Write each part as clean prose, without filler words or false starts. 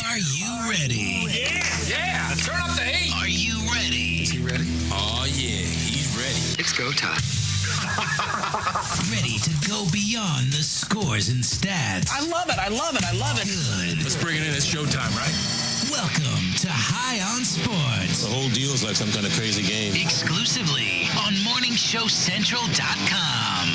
Are you ready? Yeah, turn up the heat. Are you ready? Is he ready? Oh, yeah, he's ready. It's go time. Ready to go beyond the scores and stats. I love it. Good. Let's bring it in. It's showtime, right? Welcome to High on Sports. The whole deal is like some kind of crazy game. Exclusively on MorningShowCentral.com.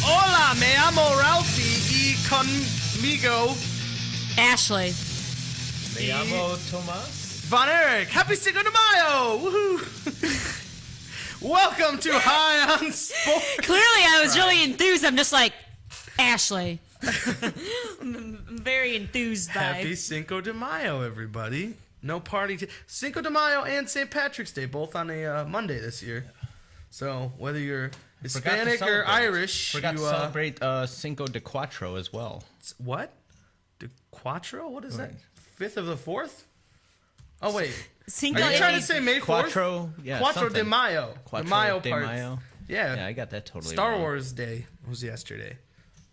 Hola, me llamo Ralphie y conmigo Ashley. Me llamo Tomas. Von Erich. Happy Cinco de Mayo! Woohoo! Welcome to High on Sports. Clearly, I was really enthused. I'm just like, Ashley. I'm very enthused by Happy Cinco de Mayo, everybody. No party. Cinco de Mayo and St. Patrick's Day, both on a Monday this year. So whether you're Hispanic or Irish, Forgot to celebrate Cinco de Cuatro as well. What? De Quattro? What is that? 5th of the 4th? Oh, wait. Cinco. Are you trying to say May 4th? Quattro, yeah, Quattro something. de Mayo. Quattro the Mayo de parts. Mayo. Yeah. Yeah, I got that totally Star wrong. Wars Day was yesterday.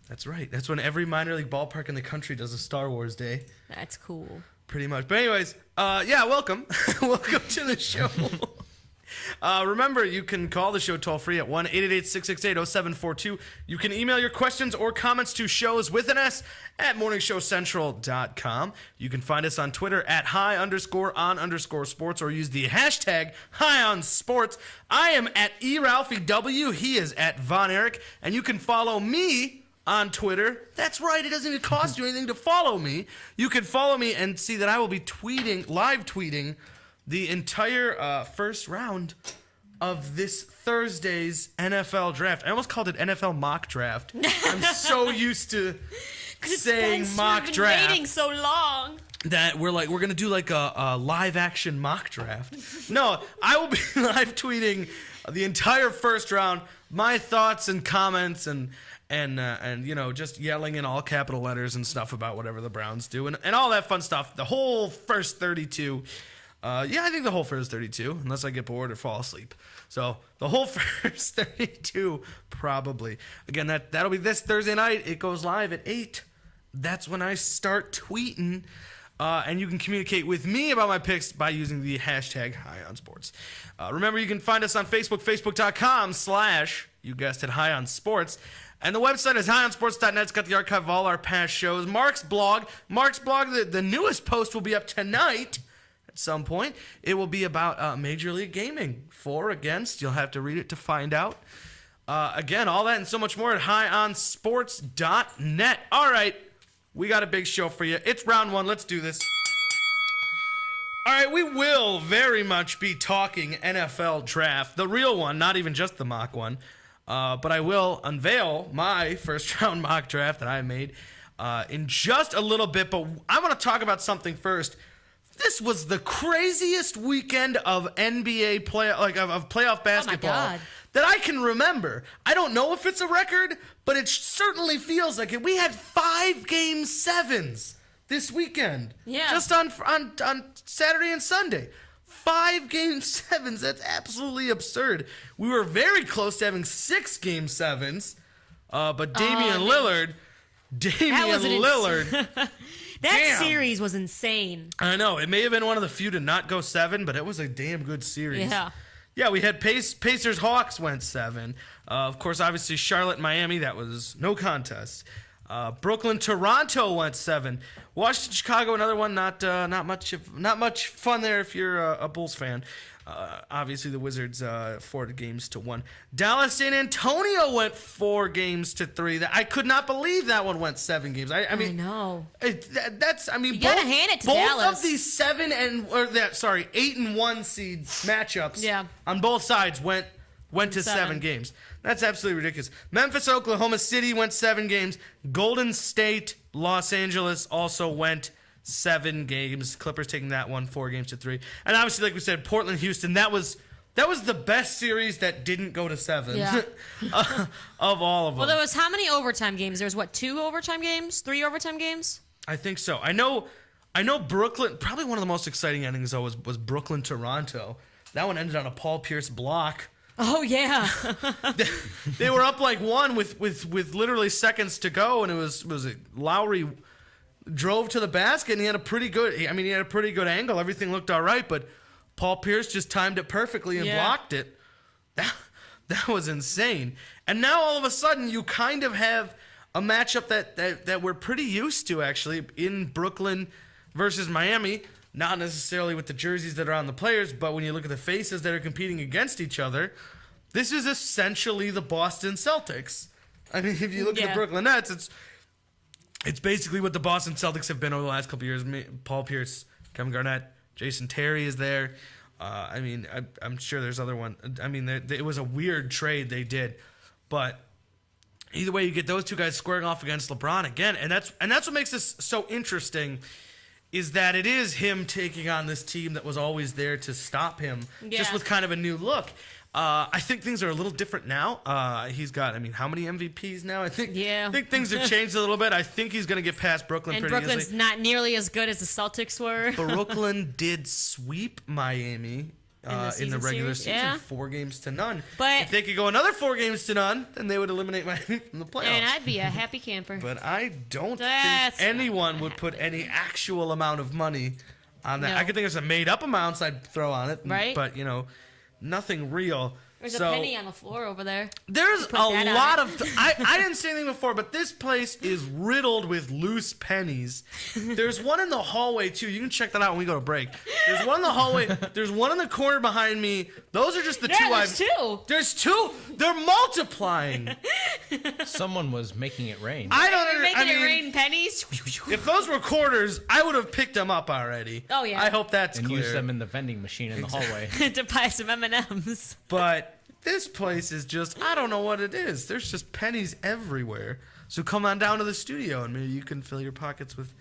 That's right. That's when every minor league ballpark in the country does a Star Wars Day. That's cool. Pretty much. But anyways, welcome. Welcome to the show. Remember, you can call the show toll-free at 1-888-668-0742. You can email your questions or comments to shows with an S at morningshowcentral.com. You can find us on Twitter at high_on_sports or use the hashtag high-on-sports. I am at eRalphieW. He is at Von Erich. And you can follow me on Twitter. That's right. It doesn't even cost you anything to follow me. You can follow me and see that I will be live tweeting the entire first round of this Thursday's NFL draft. I almost called it NFL mock draft. I'm so used to saying mock draft Waiting so long. that we're gonna do like a live action mock draft. No, I will be live tweeting the entire first round, my thoughts and comments and you know, just yelling in all capital letters and stuff about whatever the Browns do and all that fun stuff. The whole first 32. I think the whole first 32, unless I get bored or fall asleep. So the whole first 32, probably. Again, that'll be this Thursday night. It goes live at 8. That's when I start tweeting. And you can communicate with me about my picks by using the hashtag HighOnSports. Remember, you can find us on Facebook, facebook.com/ you guessed it, HighOnSports. And the website is highonsports.net. It's got the archive of all our past shows. Mark's blog, the newest post will be up tonight. Some point. It will be about Major League Gaming. For, against. You'll have to read it to find out. Again, all that and so much more at highnonsports.net. All right. We got a big show for you. It's round one. Let's do this. All right. We will very much be talking NFL draft. The real one, not even just the mock one. But I will unveil my first round mock draft that I made in just a little bit. But I want to talk about something first. This was the craziest weekend of NBA playoff basketball that I can remember. I don't know if it's a record, but it certainly feels like it. We had 5 Game 7s this weekend. Yeah. Just on Saturday and Sunday. 5 Game 7s. That's absolutely absurd. We were very close to having 6 Game 7s, but Damian Lillard. That Damn. series was insane. I know. It may have been one of the few to not go 7, but it was a damn good series. Yeah. Yeah, we had Pacers Hawks went 7. Of course, obviously Charlotte Miami, that was no contest. Brooklyn Toronto went 7. Washington Chicago, another one. Not much fun there if you're a Bulls fan. Obviously the Wizards 4 games to 1. Dallas San Antonio went 4 games to 3. I could not believe that one went 7 games. I mean, I know. You gotta hand it to both Dallas. of these 8 and 1 seed matchups on both sides went to 7 games. That's absolutely ridiculous. Memphis, Oklahoma City went 7 games. Golden State, Los Angeles also went 7 games. Clippers taking that one 4 games to 3. And obviously, like we said, Portland, Houston, that was the best series that didn't go to 7 of all of them. Well, there was how many overtime games? There was 2 overtime games? 3 overtime games? I think so. I know Brooklyn, probably one of the most exciting endings though was Brooklyn Toronto. That one ended on a Paul Pierce block Oh yeah. They were up like one with literally seconds to go, and it was Lowry drove to the basket, and he had a pretty good angle. Everything looked all right, but Paul Pierce just timed it perfectly and blocked it. That was insane. And now all of a sudden you kind of have a matchup that we're pretty used to, actually, in Brooklyn versus Miami. Not necessarily with the jerseys that are on the players, but when you look at the faces that are competing against each other, this is essentially the Boston Celtics. I mean, if you look at the Brooklyn Nets, it's basically what the Boston Celtics have been over the last couple of years. Paul Pierce, Kevin Garnett, Jason Terry is there. I'm sure there's other one. I mean, it was a weird trade they did, but either way, you get those two guys squaring off against LeBron again, and that's what makes this so interesting. Is that it is him taking on this team that was always there to stop him, just with kind of a new look. I think things are a little different now. He's got, how many MVPs now? I think things have changed a little bit. I think he's going to get past Brooklyn And pretty Brooklyn's easily. not nearly as good as the Celtics were. Brooklyn did sweep Miami in the regular season, 4-0. But if they could go another 4-0, then they would eliminate Miami from the playoffs. and I'd be a happy camper. But I don't That's think not anyone gonna would put any actual amount of money on that. No. I could think of some made-up amounts I'd throw on it, Right. but, nothing real. There's So a penny on the floor over there. there's a put that on lot it. of... I didn't say anything before, but this place is riddled with loose pennies. There's one in the hallway, too. You can check that out when we go to break. There's one in the hallway. There's one in the corner behind me. Those are just the two There's two. There's two. They're multiplying. Someone was making it rain. I don't You're under- making I mean, it rain pennies. If those were quarters, I would have picked them up already. Oh, yeah. I hope that's and clear. use them in the vending machine in the hallway. To buy some M&Ms. But this place is just, I don't know what it is. There's just pennies everywhere. So come on down to the studio and maybe you can fill your pockets with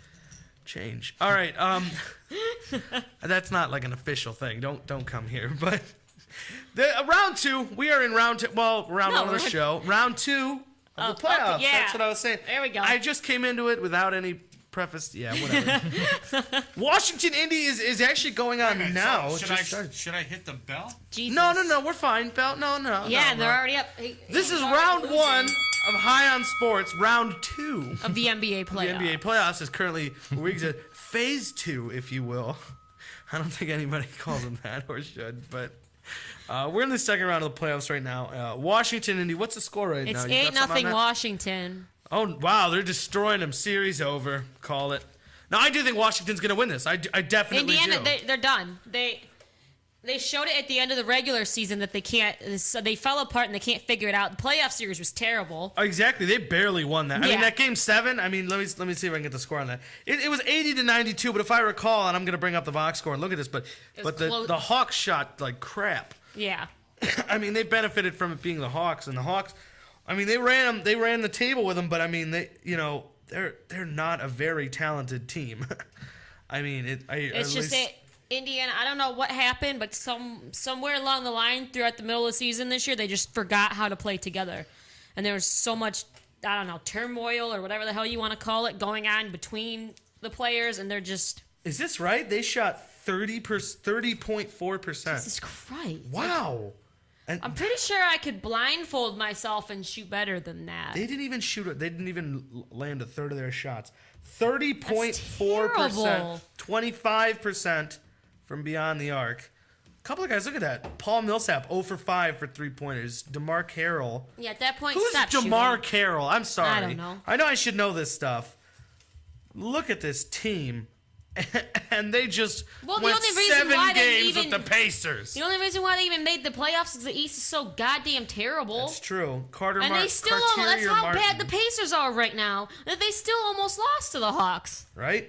change. All right. That's not like an official thing. Don't come here. But round two, we are in round two. Well, round one of the show. Round two of the playoffs. okay, yeah. That's what I was saying. There we go. I just came into it without any preface. Yeah, whatever. Washington Indy is actually going on now. Should I hit the bell? Jesus. No, we're fine. Bell, no. Yeah, no, they're no. already up. This is round one of High on Sports. Round two of the NBA the playoffs. NBA playoffs is currently phase two, if you will. I don't think anybody calls them that or should, but we're in the second round of the playoffs right now. Washington, Indy. What's the score right now? It's You got something on 8-0 that? Washington. Oh wow, they're destroying them. Series over. Call it. Now I do think Washington's going to win this. I definitely Indiana, do. they're done. They showed it at the end of the regular season that they can't. So they fell apart and they can't figure it out. The playoff series was terrible. Exactly, they barely won that. I mean, Yeah. that game 7. I mean, let me see if I can get the score on that. It was 80-92, but if I recall, and I'm going to bring up the box score and look at this, but was close. the Hawks shot like crap. Yeah. I mean, they benefited from it being the Hawks, and the Hawks. I mean, they ran the table with them, but I mean, they're not a very talented team. I mean, It's just that Indiana, I don't know what happened, but somewhere along the line throughout the middle of the season this year, they just forgot how to play together. And there was so much, I don't know, turmoil or whatever the hell you want to call it going on between the players, and they're just... Is this right? They shot 30.4%. Jesus Christ. Wow. And I'm pretty sure I could blindfold myself and shoot better than that. they didn't even shoot it. They didn't even land a third of their shots. 30.4%, terrible. 25% from beyond the arc. A couple of guys, look at that. Paul Millsap, 0 for 5 for 3-pointers. DeMar Carroll. Yeah, at that point, Who's stop DeMar shooting. Carroll? I'm sorry. I don't know. I know I should know this stuff. Look at this team. And they just Well, the went only reason 7 why they games even- with the Pacers. The only reason why they even made the playoffs is the East is so goddamn terrible. That's true. Carter And they still Cartier that's how Martin, bad the Pacers are right now. That they still almost lost to the Hawks. right?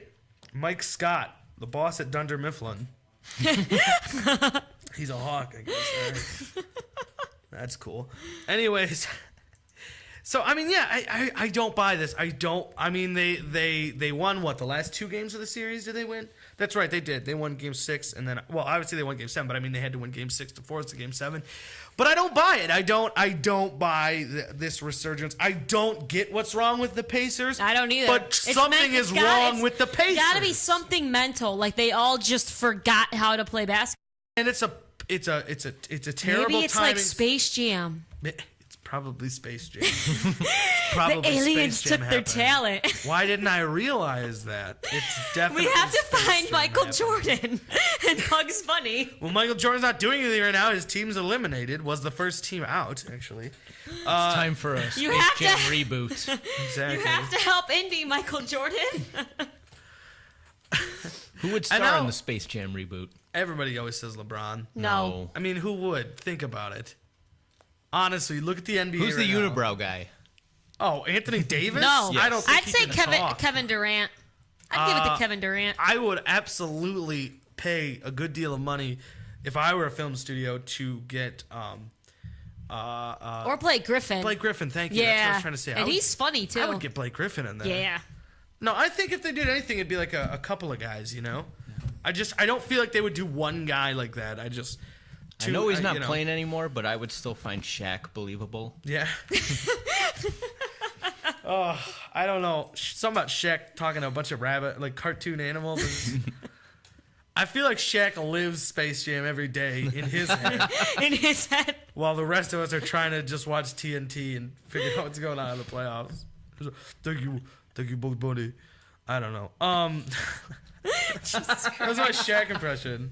Mike Scott, the boss at Dunder Mifflin. He's a Hawk, I guess. Right? That's cool. Anyways, so I mean, yeah, I don't buy this. I mean, they won what, the last 2 games of the series? Did they win? That's right, they did. They won Game 6, and then, well, obviously they won Game 7, but I mean they had to win Game 6 to force the Game 7. But I don't buy it. I don't buy this resurgence. I don't get what's wrong with the Pacers. I don't either. But It's something is wrong with the Pacers. Got to be something mental. Like they all just forgot how to play basketball. And it's a it's a terrible Maybe it's timing. like Space Jam. It's probably Space Jam. Probably The aliens Space Jam took their happening. talent. Why didn't I realize that? It's definitely. We have to Space find Jam Michael happening. Jordan and Bugs Bunny. Well, Michael Jordan's not doing anything right now. His team's eliminated. Was the first team out, actually. It's time for a You Space have Jam to- reboot. Exactly. You have to help Indy, Michael Jordan. Who would I star know. in the Space Jam reboot? Everybody always says LeBron. No. I mean, who would? Think about it. Honestly, look at the NBA. Who's the right now. unibrow guy? Oh, Anthony Davis? No. I don't think I'd he say can talk. Kevin Durant. I'd give it to Kevin Durant. I would absolutely pay a good deal of money if I were a film studio to get Or Blake Griffin. Blake Griffin. Thank you. Yeah. That's what I was trying to say. And he's funny, too. I would get Blake Griffin in there. Yeah. No, I think if they did anything, it'd be like a couple of guys. You know, I don't feel like they would do one guy like that. I know he's not playing anymore, but I would still find Shaq believable. Yeah. Oh, I don't know. Something about Shaq talking to a bunch of cartoon animals. I feel like Shaq lives Space Jam every day in his head, In his head. while the rest of us are trying to just watch TNT and figure out what's going on in the playoffs. Thank you, Bugs Bunny. I don't know. That was my Shaq impression.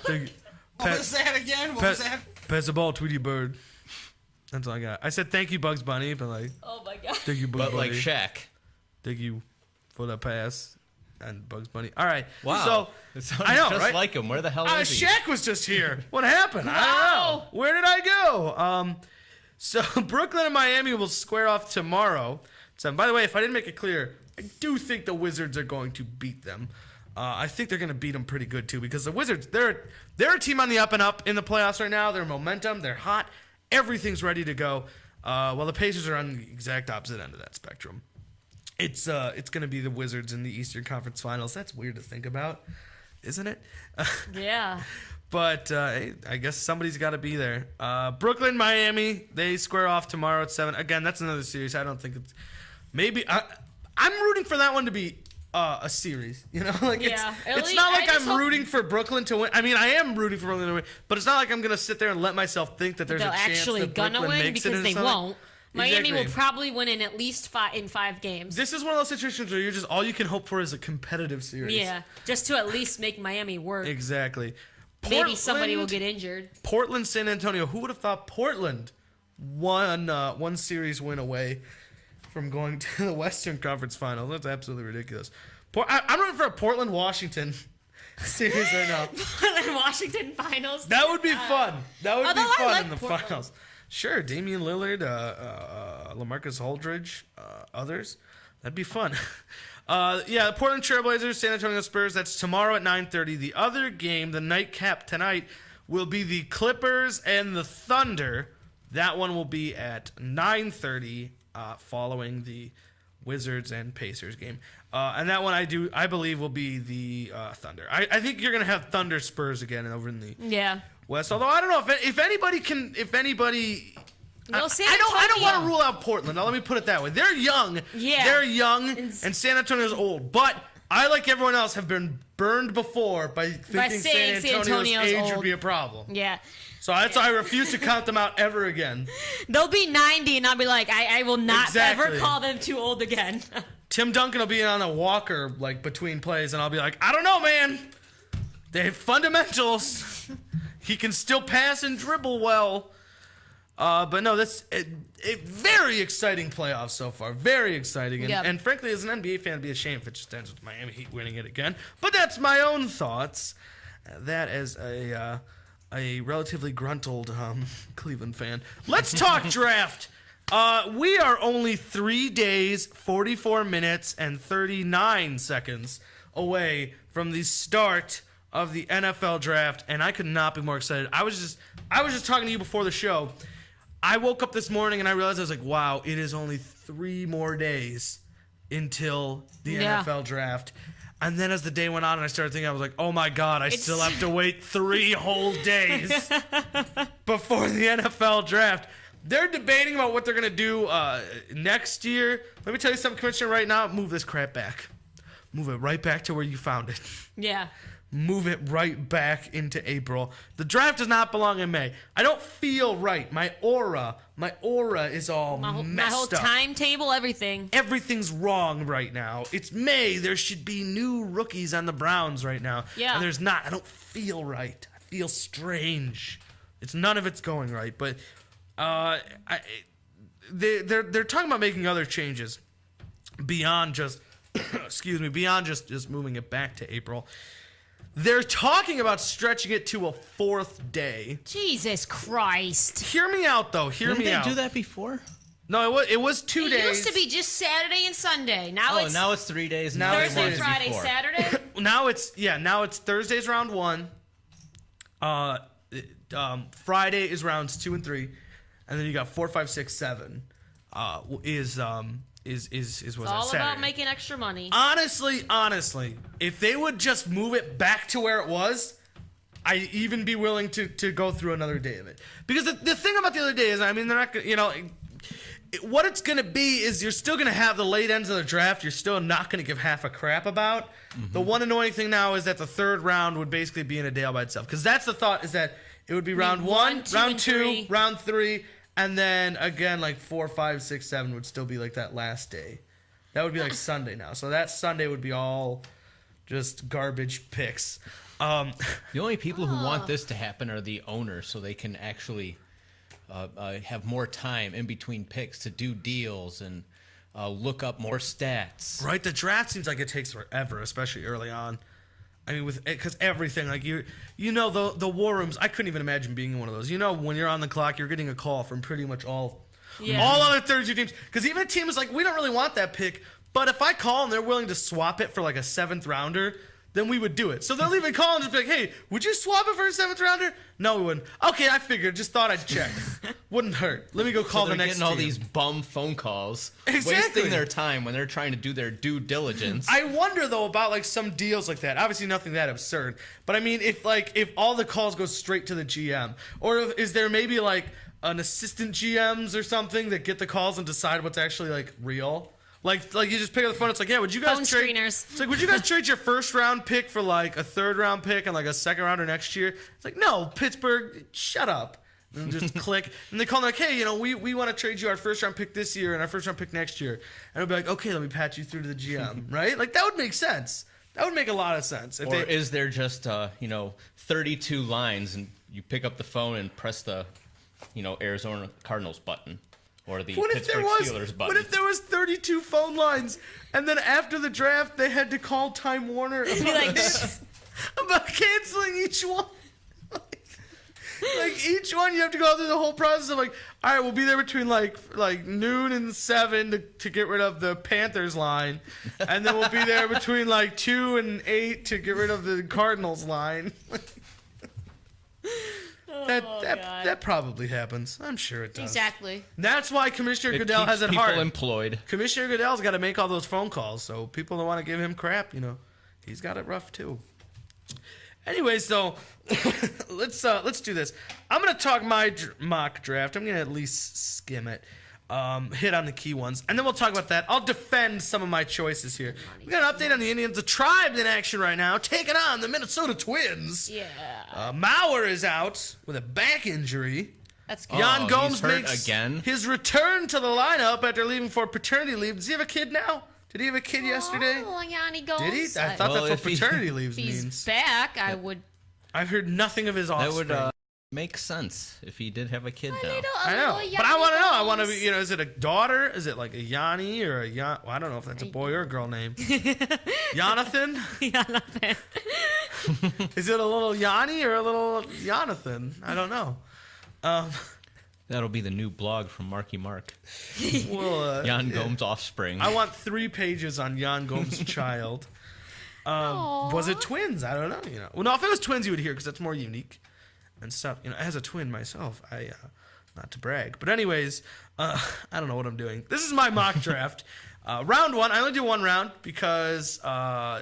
Thank you. What was that again? What was that? Pass the ball, Tweety Bird. That's all I got. I said thank you, Bugs Bunny, but like, Oh, my God. thank you, Bugs But Bunny. like Shaq. Thank you for that pass. And Bugs Bunny. All right. Wow. So, It sounded I know, just right? like him. Where the hell is he? Shaq was just here. What happened? I don't know. Where did I go? So Brooklyn and Miami will square off tomorrow. So, by the way, if I didn't make it clear, I do think the Wizards are going to beat them. I think they're going to beat them pretty good too, because the Wizards, they're a team on the up and up in the playoffs right now. They're momentum. They're hot. Everything's ready to go. While the Pacers are on the exact opposite end of that spectrum. It's going to be the Wizards in the Eastern Conference Finals. That's weird to think about, isn't it? Yeah. But hey, I guess somebody's got to be there. Brooklyn, Miami, they square off tomorrow at 7. Again, that's another series. I don't think it's maybe. I'm rooting for that one to be a series. You know, like Yeah. At it's least- not I like just I'm hope- rooting for Brooklyn to win. I mean, I am rooting for Brooklyn to win, but it's not like I'm gonna sit there and let myself think that there's They'll a chance actually that gonna Brooklyn win makes it because in they something. won't. Miami will Exactly. probably win in at least 5 games. This is one of those situations where you're just all you can hope for is a competitive series. Yeah, just to at least make Miami work. Exactly. Maybe somebody will Portland- get injured. Portland, San Antonio. Who would have thought Portland one series win away from going to the Western Conference Final? That's absolutely ridiculous. I'm rooting for a Portland, Washington series right now. Portland, Washington finals. That would be fun. That would be although I fun like in the Portland. finals. Sure, Damian Lillard, LaMarcus Aldridge, others. That'd be fun. Yeah, Portland Trailblazers, San Antonio Spurs. That's tomorrow at 9:30. The other game, the nightcap tonight, will be the Clippers and the Thunder. That one will be at 9:30, following the Wizards and Pacers game. And that one I believe will be the Thunder. I think you're gonna have Thunder Spurs again over in the Yeah. West. Although I don't know if anybody. Well, San I don't want Antonio- to rule out Portland. Now, let me put it that way. They're young. Yeah. They're young, And- and San Antonio's old. But I, like everyone else, have been burned before by thinking saying San Antonio's age old. would be a problem. Yeah. So that's why I refuse to count them out ever again. They'll be 90, and I'll be like, I will not ever Exactly. call them too old again. Tim Duncan will be on a walker like between plays, and I'll be like, I don't know, man. They have fundamentals. He can still pass and dribble well. But no, that's a very exciting playoff so far. Very exciting. And, Yep. and frankly, as an NBA fan, it'd be a shame if it just ends with Miami Heat winning it again. But that's my own thoughts. That as a relatively gruntled Cleveland fan. Let's talk draft. We are only 3 days, 44 minutes, and 39 seconds away from the start of the NFL draft, and I could not be more excited. I was just talking to you before the show. I woke up this morning and I realized I was like, wow, it is only 3 more days until the Yeah. NFL draft. And then as the day went on and I started thinking, I was like, oh my God, I still have to wait 3 whole days before the NFL draft. They're debating about what they're going to do next year. Let me tell you something, Commissioner, right now. Move this crap back. Move it right back to where you found it. Yeah. move it right back into April. The draft does not belong in May. I don't feel right. My aura is all My whole messed up. timetable, everything. Everything's wrong right now. It's May. There should be new rookies on the Browns right now. Yeah. And there's not. I don't feel right. I feel strange. None of it's going right. But they're talking about making other changes beyond just beyond just moving it back to April. They're talking about stretching it to a 4th day. Jesus Christ. Hear me out, though. Didn't they do that before? No, it was 2 days. It used to be just Saturday and Sunday. Now it's now it's 3 days. Now it's Thursday, 3 Friday, before. Saturday. Now it's Thursday's round 1. Friday is rounds 2 and 3, and then you got 4, 5, 6, 7. Is what's It's all that, Saturday. about making extra money. Honestly, if they would just move it back to where it was, I'd even be willing to go through another day of it. Because the thing about the other day is, I mean, they're not gonna, what it's going to be is you're still going to have the late ends of the draft you're still not going to give half a crap about. Mm-hmm. The one annoying thing now is that the 3rd round would basically be in a day all by itself. Because that's the thought, is that it would be round 1, round 2, round 3, and then again, like 4, 5, 6, 7 would still be like that last day. That would be like Sunday now. So that Sunday would be all just garbage picks. The only people who want this to happen are the owners, so they can actually have more time in between picks to do deals and look up more stats. Right, the draft seems like it takes forever, especially early on. I mean, because everything, like the war rooms. I couldn't even imagine being in one of those. When you're on the clock, you're getting a call from pretty much all other 32 teams. Because even a team is like, we don't really want that pick, but if I call and they're willing to swap it for like a 7th rounder, then we would do it. So they'll even call and just be like, hey, would you swap it for a 7th rounder? No, we wouldn't. Okay, I figured. Just thought I'd check. Wouldn't hurt. Let me go call the next team. Getting all these bum phone calls. Exactly. Wasting their time when they're trying to do their due diligence. I wonder, though, about like some deals like that. Obviously, nothing that absurd. But I mean, if all the calls go straight to the GM, or is there maybe like an assistant GMs or something that get the calls and decide what's actually like real? Like you just pick up the phone. It's like, yeah, would you guys Phone trade? screeners. It's like, would you guys trade your 1st round pick for like a 3rd round pick and like a 2nd rounder next year? It's like, no, Pittsburgh, shut up. And just click. And they call like, hey, we want to trade you our 1st round pick this year and our 1st round pick next year. And it'll be like, okay, let me patch you through to the GM, right? Like that would make sense. That would make a lot of sense. Or is there just 32 lines and you pick up the phone and press the Arizona Cardinals button? Or the Pittsburgh Steelers button. What if there was 32 phone lines, and then after the draft, they had to call Time Warner about canceling each one? like each one, you have to go through the whole process of like, all right, we'll be there between like noon and 7 to get rid of the Panthers line, and then we'll be there between like 2 and 8 to get rid of the Cardinals line. That probably happens. I'm sure it does. Exactly. That's why Commissioner Goodell keeps has it people hard. employed. Commissioner Goodell's got to make all those phone calls, so people don't want to give him crap. He's got it rough too. Anyway, so let's do this. I'm gonna talk my mock draft. I'm gonna at least skim it, hit on the key ones, and then we'll talk about that. I'll defend some of my choices here. We got an update on the Indians. The Tribe in action right now, taking on the Minnesota Twins. Yeah. Mauer is out with a back injury. That's good. Jan Gomes he's hurt makes again? his return to the lineup after leaving for paternity leave. Does he have a kid now? Did he have a kid yesterday? Oh, Yanni Gomes. Did he? I thought that's what if paternity leave If he's means. back, I would. I've heard nothing of his offspring. That would make sense if he did have a kid now. I know, but I want to know. I want to be, is it a daughter? Is it like a Yanni or a Well, I don't know if that's a boy or a girl name. Jonathan? Jonathan. Is it a little Yanni or a little Jonathan? I don't know. That'll be the new blog from Marky Mark. Well, Jan Gomes' offspring. I want 3 pages on Jan Gomes' child. Was it twins? I don't know. Well, no, if it was twins, you would hear because that's more unique and stuff. As a twin myself, I not to brag, but anyways, I don't know what I'm doing. This is my mock draft. Round 1. I only do 1 round because why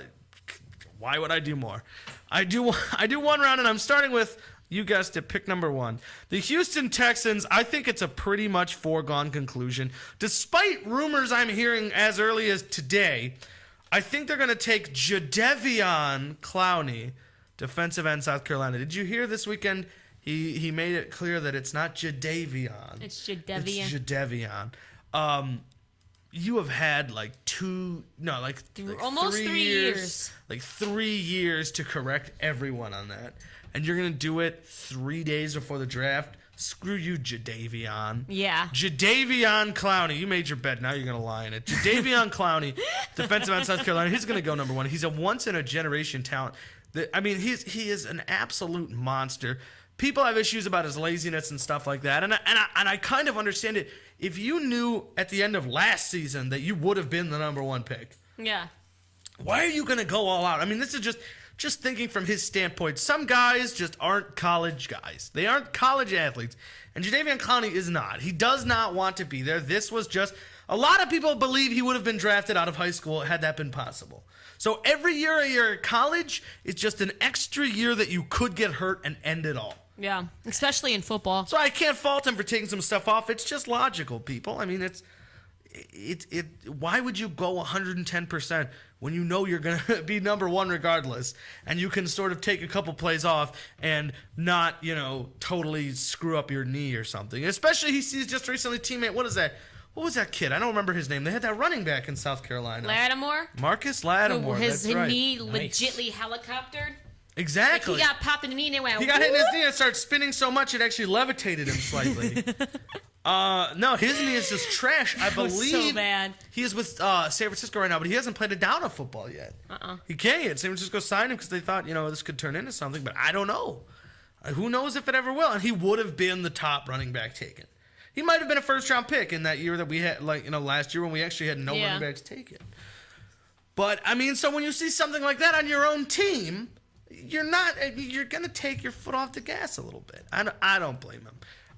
would I do more? I do 1 round, and I'm starting with, you guessed it, pick number 1. The Houston Texans. I think it's a pretty much foregone conclusion, despite rumors I'm hearing as early as today. I think they're going to take Jadeveon Clowney defensive end, South Carolina. Did you hear this weekend? He made it clear that it's not Jadeveon. It's Jadeveon. It's Jadeveon. You have had almost 3 years. Like 3 years to correct everyone on that. And you're going to do it 3 days before the draft? Screw you, Jadeveon. Yeah. Jadeveon Clowney. You made your bet. Now you're going to lie in it. Jadeveon Clowney, defensive end, South Carolina. He's going to go number one. He's a once-in-a-generation talent. He is an absolute monster. People have issues about his laziness and stuff like that. And I kind of understand it. If you knew at the end of last season that you would have been the number one pick, Yeah. why are you going to go all out? I mean, this is just thinking from his standpoint. Some guys just aren't college guys. They aren't college athletes. And Jadeveon Clowney is not. He does not want to be there. This was just... A lot of people believe he would have been drafted out of high school had that been possible. So every year you're at college is just an extra year that you could get hurt and end it all. Yeah. Especially in football. So I can't fault him for taking some stuff off. It's just logical, people. I mean, why would you go 110% when you know you're going to be number one regardless, and you can sort of take a couple plays off and not, totally screw up your knee or something? Especially he sees just recently teammate, what was that kid? I don't remember his name. They had that running back in South Carolina. Lattimore? Marcus Lattimore, His that's right. knee legitly helicoptered. Exactly. Like he got popped in the knee and it went. He got hit in his knee and started spinning so much it actually levitated him slightly. No, his knee is just trash. I believe so bad. He is with San Francisco right now, but he hasn't played a down of football yet. He can't yet. San Francisco signed him because they thought, this could turn into something, but I don't know. Who knows if it ever will? And he would have been the top running back taken. He might have been a first-round pick in that year that we had, last year when we actually had no running backs taken. But, so when you see something like that on your own team, you're going to take your foot off the gas a little bit. I don't blame him.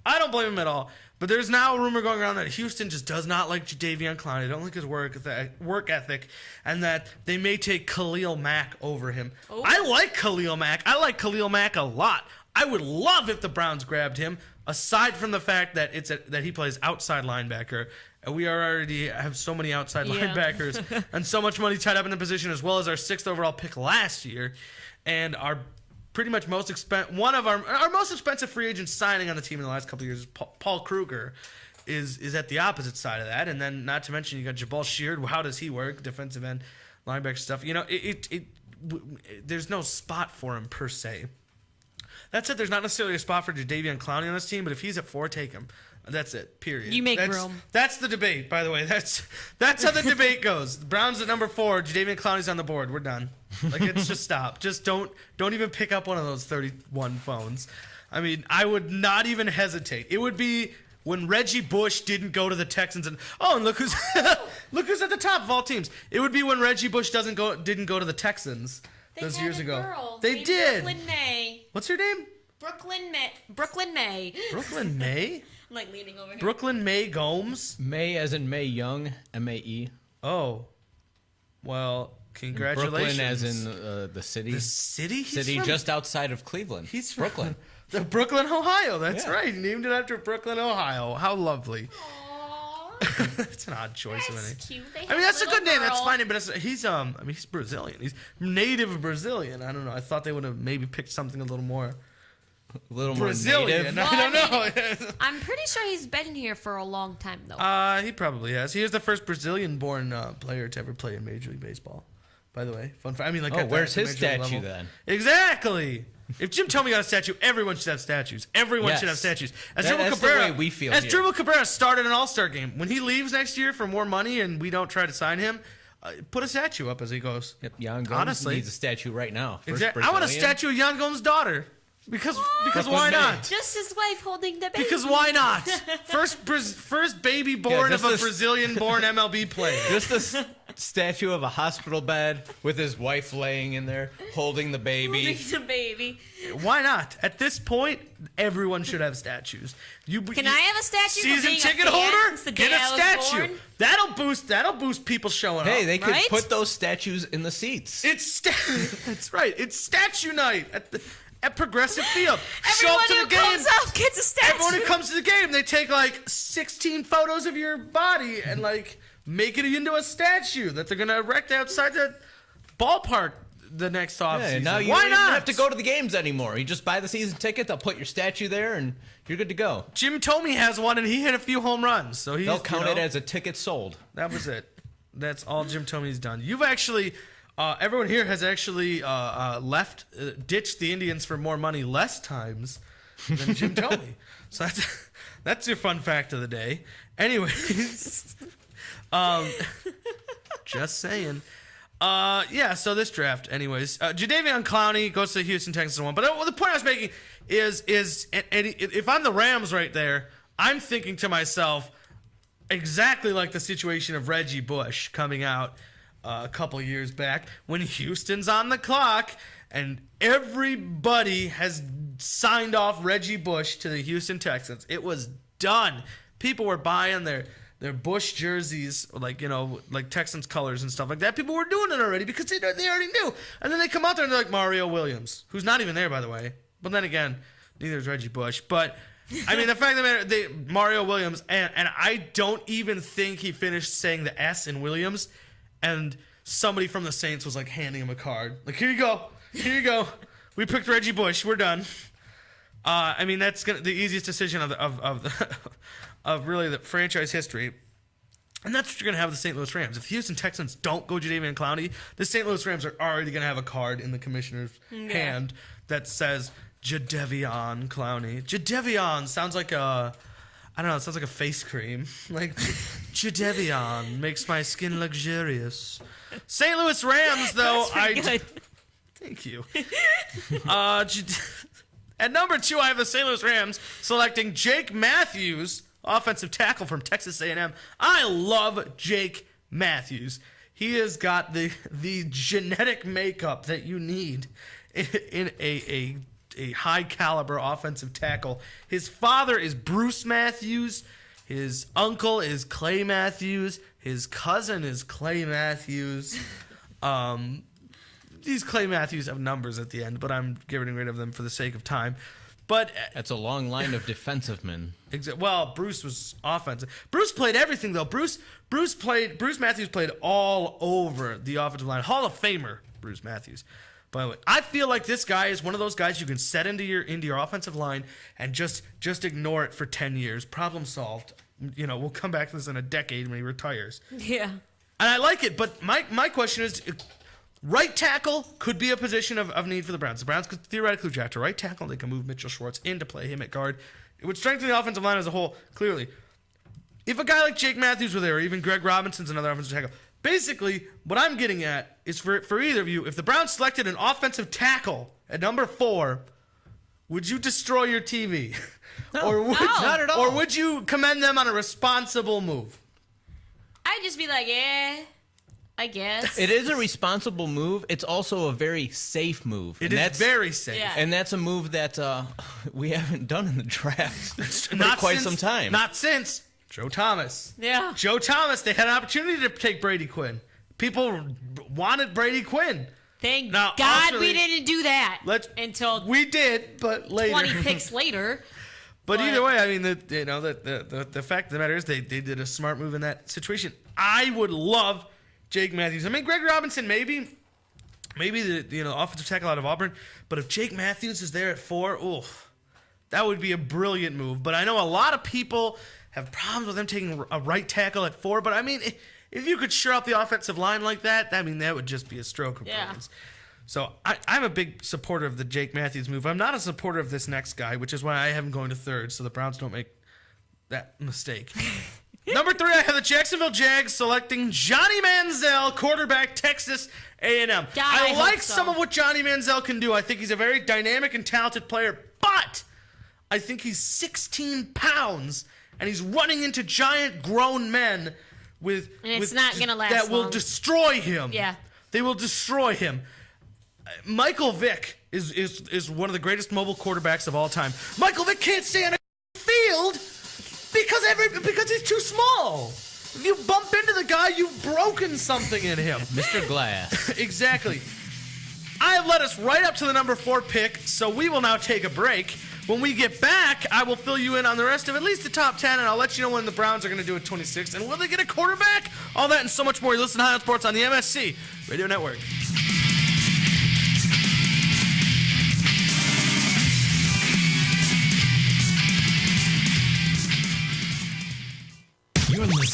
I don't blame him at all. But there's now a rumor going around that Houston just does not like Jadeveon Clowney. They don't like his work ethic, and that they may take Khalil Mack over him. Oh. I like Khalil Mack. I like Khalil Mack a lot. I would love if the Browns grabbed him, aside from the fact that that he plays outside linebacker. And we already have so many outside linebackers and so much money tied up in the position, as well as our 6th overall pick last year. And our pretty much most one of our most expensive free agent signing on the team in the last couple of years is Paul Kruger, is at the opposite side of that. And then not to mention you got Jabal Sheard. How does he work? Defensive end, linebacker stuff. There's no spot for him per se. That said, there's not necessarily a spot for Jadeveon Clowney on this team, but if he's at 4, take him. That's it. Period. You make room. That's the debate, by the way. That's how the debate goes. The Browns at number 4. Jadeveon Clowney's on the board. We're done. It's just stop. Just don't even pick up one of those 31 phones. I would not even hesitate. It would be when Reggie Bush didn't go to the Texans and look who's at the top of all teams. It would be when Reggie Bush didn't go to the Texans those years ago. Girl they did. Brooklyn May. What's her name? Brooklyn May. Brooklyn May. Brooklyn May? I'm leaning over here. Brooklyn May Gomes? May as in May Young, M-A-E. Oh. Well, congratulations. Brooklyn as in the city. The city? City just outside of Cleveland. He's from Brooklyn. The Brooklyn, Ohio. That's Yeah. right. He named it after Brooklyn, Ohio. How lovely. Aww. It's an odd choice of a name. That's cute. That's a good name. That's fine. But he's Brazilian. He's native Brazilian. I don't know. I thought they would have maybe picked something a little more Brazilian. More native. I don't know. I'm pretty sure he's been here for a long time, though. He probably has. He is the first Brazilian-born player to ever play in Major League Baseball. By the way, fun fact. Where's his Major League statue level. then? Exactly. If Jim Thome got a statue, everyone should have statues. Everyone should have statues. That's the way we feel here. Dribble Cabrera started an All-Star game. When he leaves next year for more money and we don't try to sign him, put a statue up as he goes. Yep, Jan Gomes needs a statue right now. Exactly. I want a statue of Jan Gomes' daughter. Because why not? Just his wife holding the baby. Because why not? First baby born of a Brazilian-born MLB player. Just a statue of a hospital bed with his wife laying in there holding the baby. Holding the baby. Why not? At this point, everyone should have statues. Can I have a statue? Season ticket holder? Get a statue. That'll boost people showing up. Hey, they could right? put those statues in the seats. That's right. It's statue night at Progressive Field. Show Everyone up to who the game. comes up gets a statue. Everyone who comes to the game, they take 16 photos of your body and make it into a statue that they're gonna erect outside the ballpark the next offseason. Yeah, now you Why don't not even have to go to the games anymore. You just buy the season ticket. They'll put your statue there, and you're good to go. Jim Thome has one, and he hit a few home runs, so They'll count it as a ticket sold. That was it. That's all Jim Thome's done. You've actually, everyone here has actually ditched the Indians for more money less times than Jim Thome. So that's your fun fact of the day. Anyways, just saying. Yeah, so this draft, anyways. Jadeveon Clowney goes to the Houston Texans one. But the point I was making is if I'm the Rams right there, I'm thinking to myself, exactly like the situation of Reggie Bush coming out a couple years back when Houston's on the clock and everybody has signed off Reggie Bush to the Houston Texans. It was done. People were buying their Bush jerseys, like Texans colors and stuff like that. People were doing it already because they already knew. And then they come out there and they're like Mario Williams, who's not even there, by the way. But then again, neither is Reggie Bush. But I mean, the fact of the matter, Mario Williams, and I don't even think he finished saying the S in Williams, and somebody from the Saints was like handing him a card, like, here you go, we picked Reggie Bush, we're done. I mean, that's the easiest decision of really the franchise history. And that's what you're going to have with the St. Louis Rams. If the Houston Texans don't go Jadeveon Clowney, the St. Louis Rams are already going to have a card in the commissioner's hand that says Jadeveon Clowney. Jadeveon sounds like I don't know, it sounds like a face cream. Like, Jadeveon makes my skin luxurious. St. Louis Rams, though, Good. Thank you. At number 2, I have the St. Louis Rams selecting Jake Matthews, offensive tackle from Texas A&M. I love Jake Matthews. He has got the genetic makeup that you need in a high caliber offensive tackle. His father is Bruce Matthews. His uncle is Clay Matthews. His cousin is Clay Matthews. These Clay Matthews have numbers at the end, but I'm getting rid of them for the sake of time. But That's a long line of defensive men. well, Bruce was offensive. Bruce played everything though. Bruce Matthews played all over the offensive line. Hall of Famer Bruce Matthews. By the way, I feel like this guy is one of those guys you can set into your offensive line and just ignore it for 10 years. Problem solved. We'll come back to this in a decade when he retires. Yeah. And I like it, but my question is, right tackle could be a position of need for the Browns. The Browns could theoretically draft a right tackle. They can move Mitchell Schwartz in to play him at guard. It would strengthen the offensive line as a whole, clearly. If a guy like Jake Matthews were there, or even Greg Robinson's another offensive tackle, basically, what I'm getting at is for either of you, if the Browns selected an offensive tackle at number 4, would you destroy your TV? No, not at all. Or would you commend them on a responsible move? I'd just be like, yeah, I guess. It is a responsible move. It's also a very safe move. It is very safe. Yeah. And that's a move that we haven't done in the draft for Not quite since- some time. Not since Joe Thomas. Yeah. Joe Thomas, they had an opportunity to take Brady Quinn. People wanted Brady Quinn. Thank Now, God also, we didn't do that until We did, but later. 20 picks later. But either way, I mean, the fact of the matter is they did a smart move in that situation. I would love Jake Matthews. I mean, Greg Robinson, maybe the offensive tackle out of Auburn. But if Jake Matthews is there at 4, that would be a brilliant move. But I know a lot of people have problems with them taking a right tackle at 4. But I mean, if you could shore up the offensive line like that, I mean, that would just be a stroke of brilliance. So I'm a big supporter of the Jake Matthews move. I'm not a supporter of this next guy, which is why I have him going to 3rd, so the Browns don't make that mistake. Number 3, I have the Jacksonville Jags selecting Johnny Manziel, quarterback, Texas A&M. I like some of what Johnny Manziel can do. I think he's a very dynamic and talented player, but I think he's 16 pounds, and he's running into giant grown men And it's not going to last that will long. destroy him. Yeah. They will destroy him. Michael Vick is one of the greatest mobile quarterbacks of all time. Michael Vick can't stay on a field because he's too small. If you bump into the guy, you've broken something in him. Mr. Glass. Exactly. I have led us right up to the number 4 pick, so we will now take a break. When we get back, I will fill you in on the rest of at least the top 10, and I'll let you know when the Browns are going to do at 26. And will they get a quarterback? All that and so much more. You listen to High on Sports on the MSC Radio Network.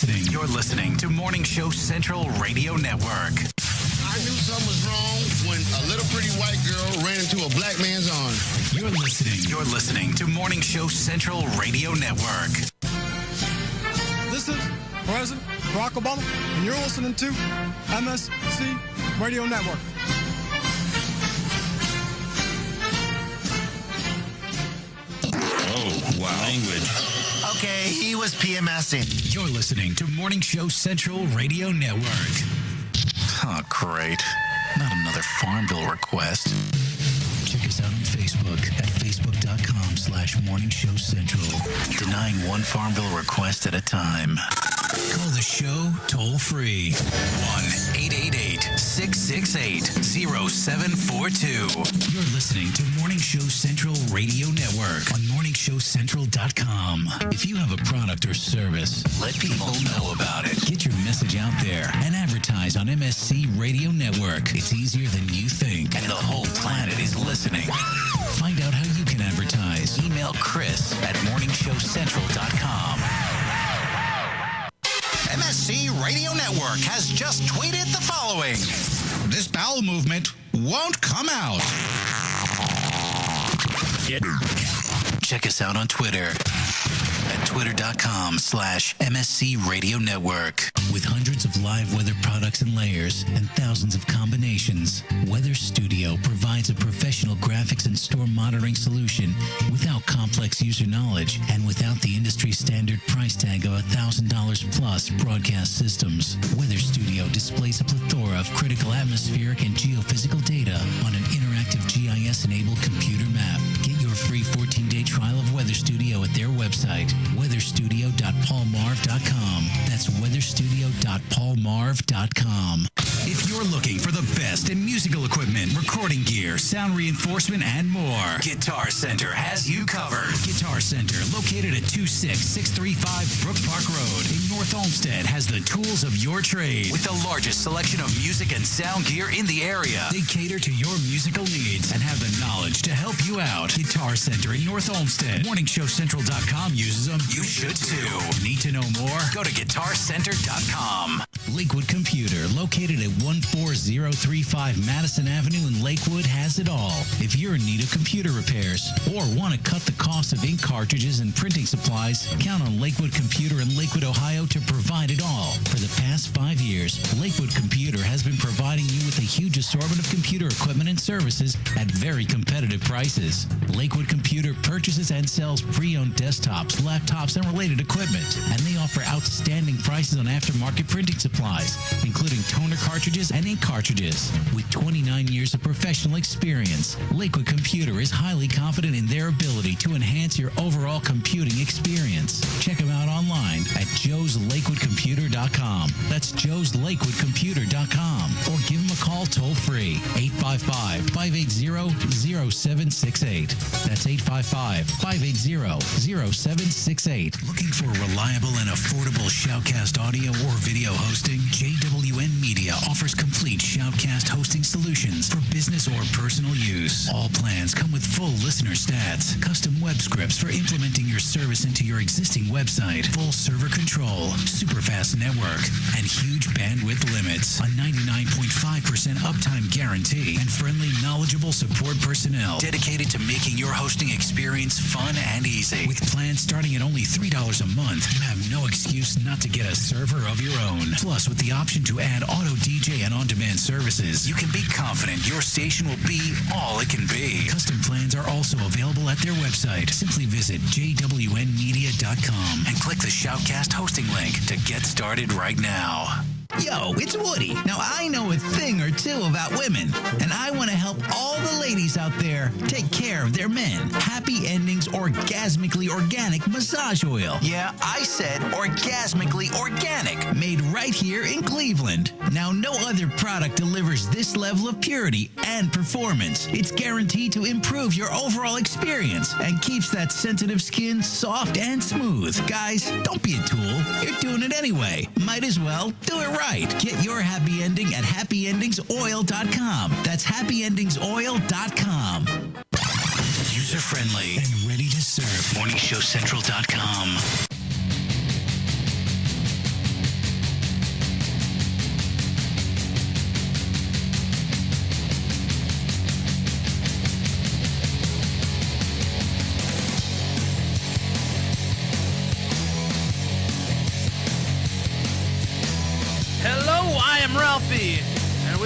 You're listening to Morning Show Central Radio Network. I knew something was wrong when a little pretty white girl ran into a black man's arms. You're listening to Morning Show Central Radio Network. This is President Barack Obama, and you're listening to MSC Radio Network. Oh, wow. Language. Okay, he was PMSing. You're listening to Morning Show Central Radio Network. Oh, great. Not another Farmville request. Check us out on Facebook at facebook.com/Morning Show Central. Denying one Farmville request at a time. Call the show toll free. 1-888-668-0742. You're listening to Morning Show Central Radio Network on morningshowcentral.com. If you have a product or service, let people know about it. Get your message out there and advertise on MSC Radio Network. It's easier than you think, and the whole planet is listening. Find out how you can advertise. Email Chris at morningshowcentral.com. MSC Radio Network has just tweeted the following. This bowel movement won't come out. Check us out on Twitter at twitter.com/MSC Radio Network. With hundreds of live weather products and layers and thousands of combinations, Weather Studio provides a professional graphics and storm monitoring solution without complex user knowledge and without the industry standard price tag of $1,000 plus broadcast systems. Weather Studio displays a plethora of critical atmospheric and geophysical data on an interactive GIS-enabled computer map. Get your free 14-day trial of Weather Studio at their website, weatherstudio.paulmarv.com. That's weatherstudio.paulmarv.com. If you're looking for the best in musical equipment, recording gear, sound reinforcement, and more, Guitar Center has you covered. Guitar Center, located at 26635 Brook Park Road in North Olmsted, has the tools of your trade with the largest selection of music and sound gear in the area. They cater to your musical needs and have the knowledge to help you out. Guitar Center in North Olmsted. MorningshowCentral.com uses them. You should too. Need to know more? Go to GuitarCenter.com. Lakewood Computer, located at 14035 Madison Avenue in Lakewood, has it all. If you're in need of computer repairs or want to cut the cost of ink cartridges and printing supplies, count on Lakewood Computer in Lakewood, Ohio to provide it all. For the past 5 years, Lakewood Computer has been providing you with a huge assortment of computer equipment and services at very competitive prices. Lakewood Computer purchases and sells pre-owned desktops, laptops, and related equipment, and they offer outstanding prices on aftermarket printing supplies, including toner cartridges and ink cartridges. With 29 years of professional experience, Lakewood Computer is highly confident in their ability to enhance your overall computing experience. Check them out online at joeslakewoodcomputer.com. That's joeslakewoodcomputer.com. Or give them a call toll-free, 855-580-0768. That's 855-580-0768. Looking for reliable and affordable Shoutcast audio or video hosting? JWN Media offers complete Shoutcast hosting solutions for business or personal use. All plans come with full listener stats, custom web scripts for implementing your service into your existing website, full server control, super fast network, and huge bandwidth limits, a 99.5% uptime guarantee, and friendly, knowledgeable support personnel dedicated to making your hosting experience fun and easy. With plans starting at only $3 a month, you have no excuse not to get a server of your own. Plus, with the option to add auto DJ and on-demand services, you can be confident your station will be all it can be. Custom plans are also available at their website. Simply visit jwnmedia.com and click the Shoutcast hosting link to get started right now. Yo, it's Woody. Now, I know a thing or two about women, and I want to help all the ladies out there take care of their men. Happy Endings Orgasmically Organic Massage Oil. Yeah, I said orgasmically organic, made right here in Cleveland. Now, no other product delivers this level of purity and performance. It's guaranteed to improve your overall experience and keeps that sensitive skin soft and smooth. Guys, don't be a tool. You're doing it anyway. Might as well do it right. Get your happy ending at happyendingsoil.com. That's happyendingsoil.com. User-friendly and ready to serve. MorningshowCentral.com.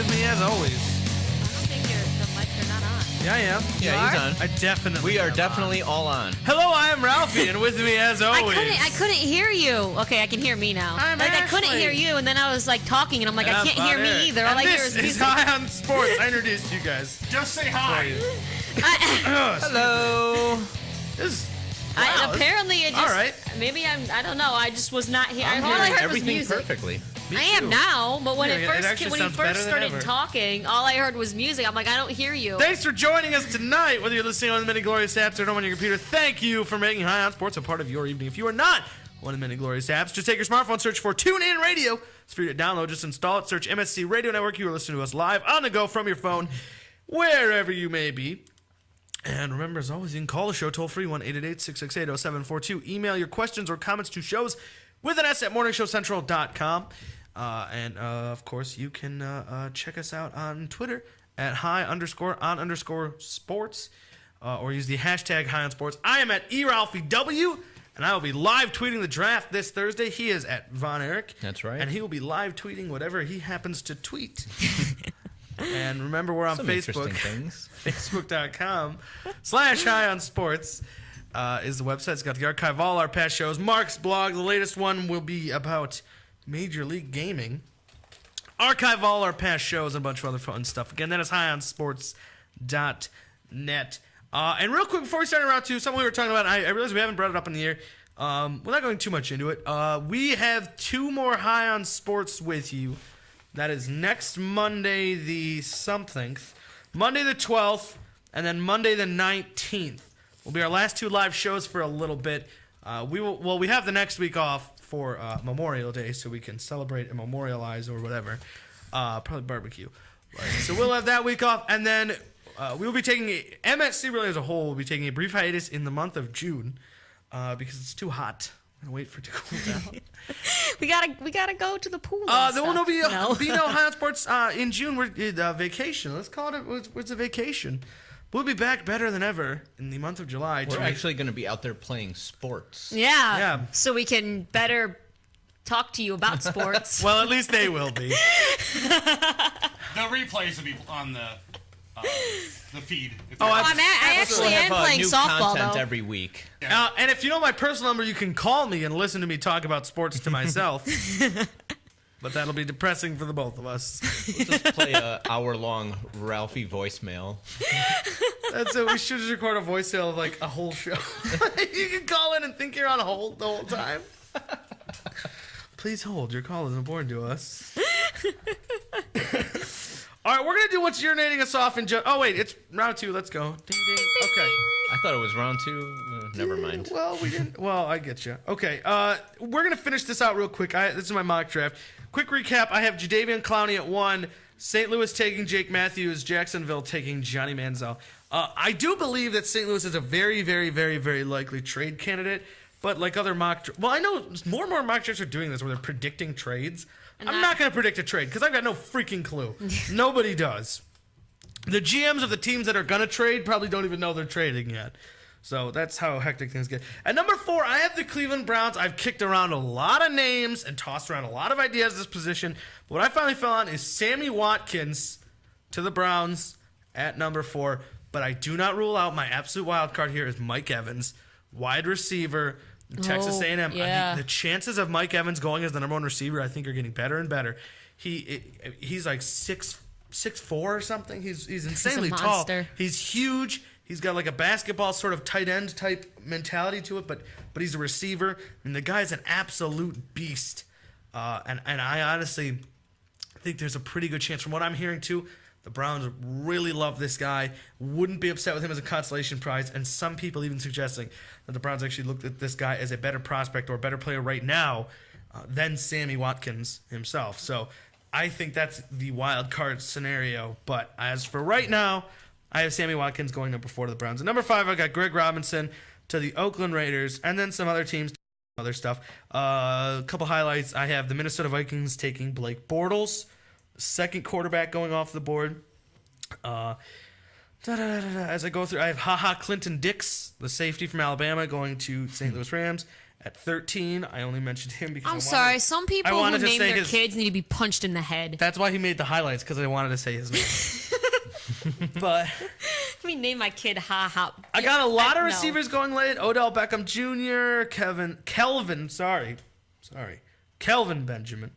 with me as always. I don't think the mics are not on. Yeah, I am. Yeah, he's on. I definitely. We are am definitely on. all on. Hello, I am Ralphie, and with me as always. I couldn't hear you. Okay, I can hear me now. I'm I couldn't Ashley. hear you, and then I was like talking, and I'm like, I can't hear me either. All And I hear this is is music. High on Sports. I introduced you guys. Just say hi. Hello. This. Wow, Apparently, it just. all right. Maybe I don't know. I just was not here. I'm All I hearing heard was everything music. perfectly. I am now, but when Yeah, it it first actually when he sounds better first than started ever. talking, all I heard was music. I'm like, I don't hear you. Thanks for joining us tonight. Whether you're listening on the many glorious apps or at home on your computer, thank you for making High on Sports a part of your evening. If you are not one of the many glorious apps, just take your smartphone, search for TuneIn Radio. It's free to download. Just install it. Search MSC Radio Network. You are listening to us live on the go from your phone, wherever you may be. And remember, as always, you can call the show toll-free, 1-888-668-0742. Email your questions or comments to shows with an S at morningshowcentral.com. Of course, you can check us out on Twitter at high_on_sports or use the hashtag high on sports. I am at eRalphieW, and I will be live tweeting the draft this Thursday. He is at Von Erich. That's right. And he will be live tweeting whatever he happens to tweet. And remember, we're on Some Facebook. interesting things. Facebook.com/High on Sports is the website. It's got the archive of all our past shows. Mark's blog, the latest one will be about Major League Gaming. Archive all our past shows and a bunch of other fun stuff. Again, that is highonsports.net. And real quick, before we start round two, something we were talking about, I realize we haven't brought it up in the air. We're not going too much into it. We have two more High on Sports with you. That is next Monday the somethingth, Monday the 12th, and then Monday the 19th will be our last two live shows for a little bit. We have the next week off for Memorial Day, so we can celebrate and memorialize or whatever. Probably barbecue. So we'll have that week off, and then we'll be taking MSC really as a whole will be taking a brief hiatus in the month of June because it's too hot. I'm gonna wait for it to cool down. we gotta go to the pool. There will be no High on Sports in June. We're vacation. Let's call it. It's a vacation. We'll be back better than ever in the month of July. We're actually going to be out there playing sports. Yeah. So we can better talk to you about sports. Well, at least they will be. The replays will be on the feed. I actually am playing new softball content though. every week. And if you know my personal number, you can call me and listen to me talk about sports to myself. But that'll be depressing for the both of us. We'll just play an hour-long Ralphie voicemail. That's it. We should just record a voicemail of like a whole show. You can call in and think you're on hold the whole time. Please hold. Your call is important to us. All right, we're going to do what's urinating us off in just... Oh, wait. It's round two. Let's go. Ding, ding. Okay. I thought it was round two. Never mind. Well, we didn't... Well, I get you. Okay. We're going to finish this out real quick. This is my mock draft. Quick recap. I have Jadeveon Clowney at 1. St. Louis taking Jake Matthews. Jacksonville taking Johnny Manziel. I do believe that St. Louis is a very, very, very, very likely trade candidate. But like other mock... Well, I know more and more mock drafts are doing this where they're predicting trades. I'm not going to predict a trade because I've got no freaking clue. Nobody does. The GMs of the teams that are going to trade probably don't even know they're trading yet. So that's how hectic things get. At number 4, I have the Cleveland Browns. I've kicked around a lot of names and tossed around a lot of ideas at this position. But what I finally fell on is Sammy Watkins to the Browns at number 4. But I do not rule out my absolute wild card here is Mike Evans, wide receiver, Texas A&M. Yeah. I think the chances of Mike Evans going as the number 1 receiver, I think, are getting better and better. He's like 6'4" or something. He's insanely tall. He's huge. He's got like a basketball sort of tight end type mentality to it, but he's a receiver. And the guy's an absolute beast. And I honestly think there's a pretty good chance, from what I'm hearing too, the Browns really love this guy, wouldn't be upset with him as a consolation prize, and some people even suggesting that the Browns actually looked at this guy as a better prospect or a better player right now than Sammy Watkins himself. So I think that's the wild card scenario. But as for right now, I have Sammy Watkins going number 4 to the Browns. At number 5, I got Greg Robinson to the Oakland Raiders, and then some other teams, other stuff. A couple highlights. I have the Minnesota Vikings taking Blake Bortles, second quarterback going off the board. As I go through, I have Clinton Dix, the safety from Alabama, going to St. Louis Rams. At 13, I only mentioned him because I'm sorry. Some people who wanted to name say their his- kids need to be punched in the head. That's why he made the highlights, because I wanted to say his name. But Let me name my kid Ha Ha. I got a lot of No. receivers going late. Odell Beckham Jr., Kelvin Benjamin,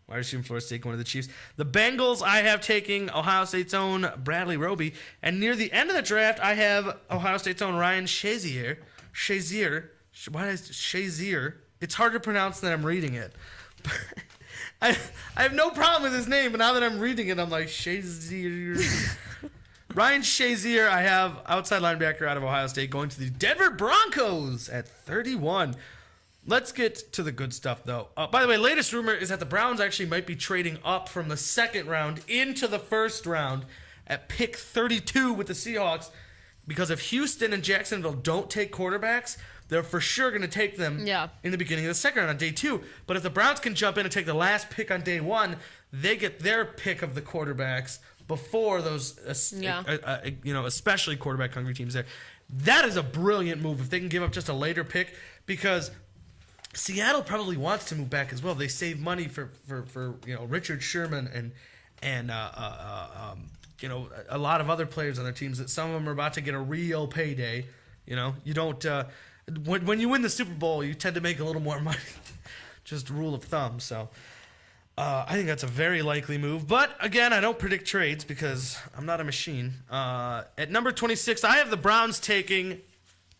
wide receiver from Florida State, going to the Chiefs. The Bengals, I have taking Ohio State's own Bradley Roby. And near the end of the draft, I have Ohio State's own Ryan Shazier. Why is Shazier? It's hard to pronounce than I'm reading it. I have no problem with his name, but now that I'm reading it, I'm like, Shazier. Ryan Shazier, I have outside linebacker out of Ohio State, going to the Denver Broncos at 31. Let's get to the good stuff, though. By the way, latest rumor is that the Browns actually might be trading up from the second round into the first round at pick 32 with the Seahawks, because if Houston and Jacksonville don't take quarterbacks, they're for sure going to take them in the beginning of the second round on day 2. But if the Browns can jump in and take the last pick on day 1, they get their pick of the quarterbacks before those, especially quarterback-hungry teams there. That is a brilliant move if they can give up just a later pick, because Seattle probably wants to move back as well. They save money for Richard Sherman and a lot of other players on their teams, that some of them are about to get a real payday. You don't when you win the Super Bowl, you tend to make a little more money. Just rule of thumb. So I think that's a very likely move. But again, I don't predict trades because I'm not a machine. At number 26, I have the Browns taking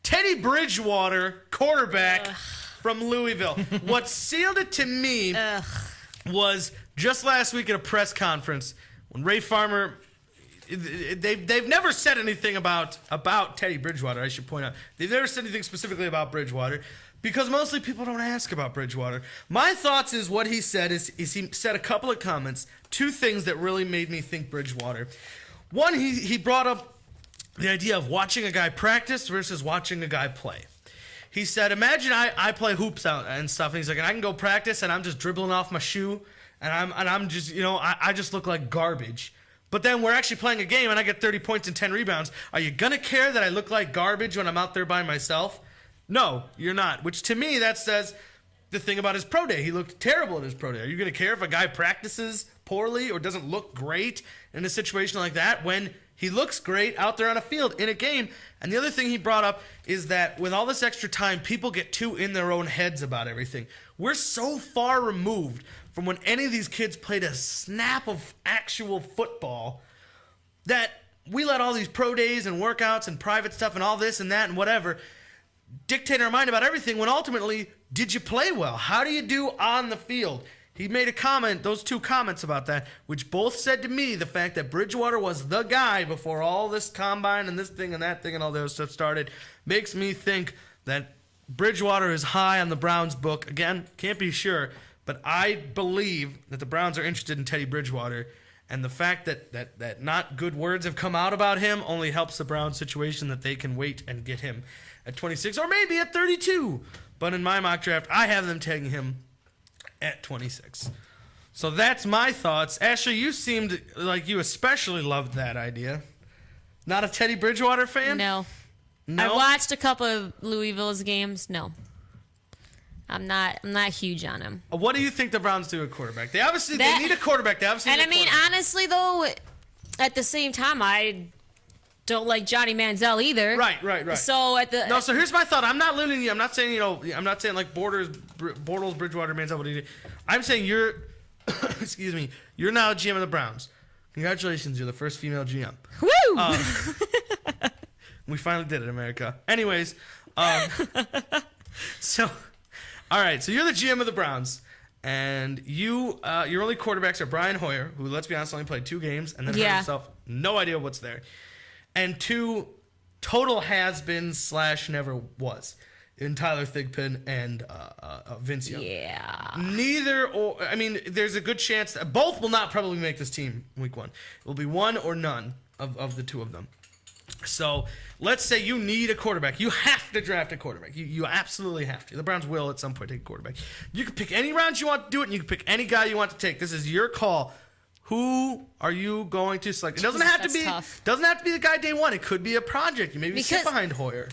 Teddy Bridgewater, quarterback from Louisville. What sealed it to me was just last week at a press conference when Ray Farmer. They've never said anything about Teddy Bridgewater, I should point out. They've never said anything specifically about Bridgewater because mostly people don't ask about Bridgewater. My thoughts is what he said is he said a couple of comments, 2 things that really made me think Bridgewater. One, he brought up the idea of watching a guy practice versus watching a guy play. He said, imagine I play hoops out and stuff, and he's like, and I can go practice and I'm just dribbling off my shoe and I'm just, I just look like garbage. But then we're actually playing a game and I get 30 points and 10 rebounds. Are you going to care that I look like garbage when I'm out there by myself? No, you're not. Which to me, that says the thing about his pro day. He looked terrible at his pro day. Are you going to care if a guy practices poorly or doesn't look great in a situation like that when he looks great out there on a field in a game? And the other thing he brought up is that with all this extra time, people get too in their own heads about everything. We're so far removed from when any of these kids played a snap of actual football that we let all these pro days and workouts and private stuff and all this and that and whatever dictate our mind about everything, when ultimately, did you play well? How do you do on the field? He made a comment, those 2 comments about that, which both said to me the fact that Bridgewater was the guy before all this combine and this thing and that thing and all that stuff started, makes me think that Bridgewater is high on the Browns book. Again, can't be sure, but I believe that the Browns are interested in Teddy Bridgewater, and the fact that not good words have come out about him only helps the Browns situation, that they can wait and get him at 26 or maybe at 32. But in my mock draft, I have them taking him at 26. So that's my thoughts. Ashley, you seemed like you especially loved that idea. Not a Teddy Bridgewater fan? No. No? I watched a couple of Louisville's games. No. I'm not huge on him. What do you think the Browns do at quarterback? They need a quarterback. Honestly though, at the same time, I don't like Johnny Manziel either. Right. So so here's my thought. I'm not limiting you. I'm not saying like Bortles, Bridgewater, Manziel. What do you do? I'm saying you're, excuse me, you're now GM of the Browns. Congratulations, you're the first female GM. Woo! We finally did it, America. Anyways, so. All right, so you're the GM of the Browns, and your only quarterbacks are Brian Hoyer, who, let's be honest, only played 2 games, and then hurt himself. No idea what's there. And 2 total has-beens / never was in Tyler Thigpen and Vince Young. Yeah. There's a good chance that both will not probably make this team week 1. It will be one or none of the 2 of them. So let's say you need a quarterback. You have to draft a quarterback. You absolutely have to. The Browns will at some point take a quarterback. You can pick any rounds you want to do it, and you can pick any guy you want to take. This is your call. Who are you going to select? It doesn't have to be the guy day 1. It could be a project. You maybe sit behind Hoyer.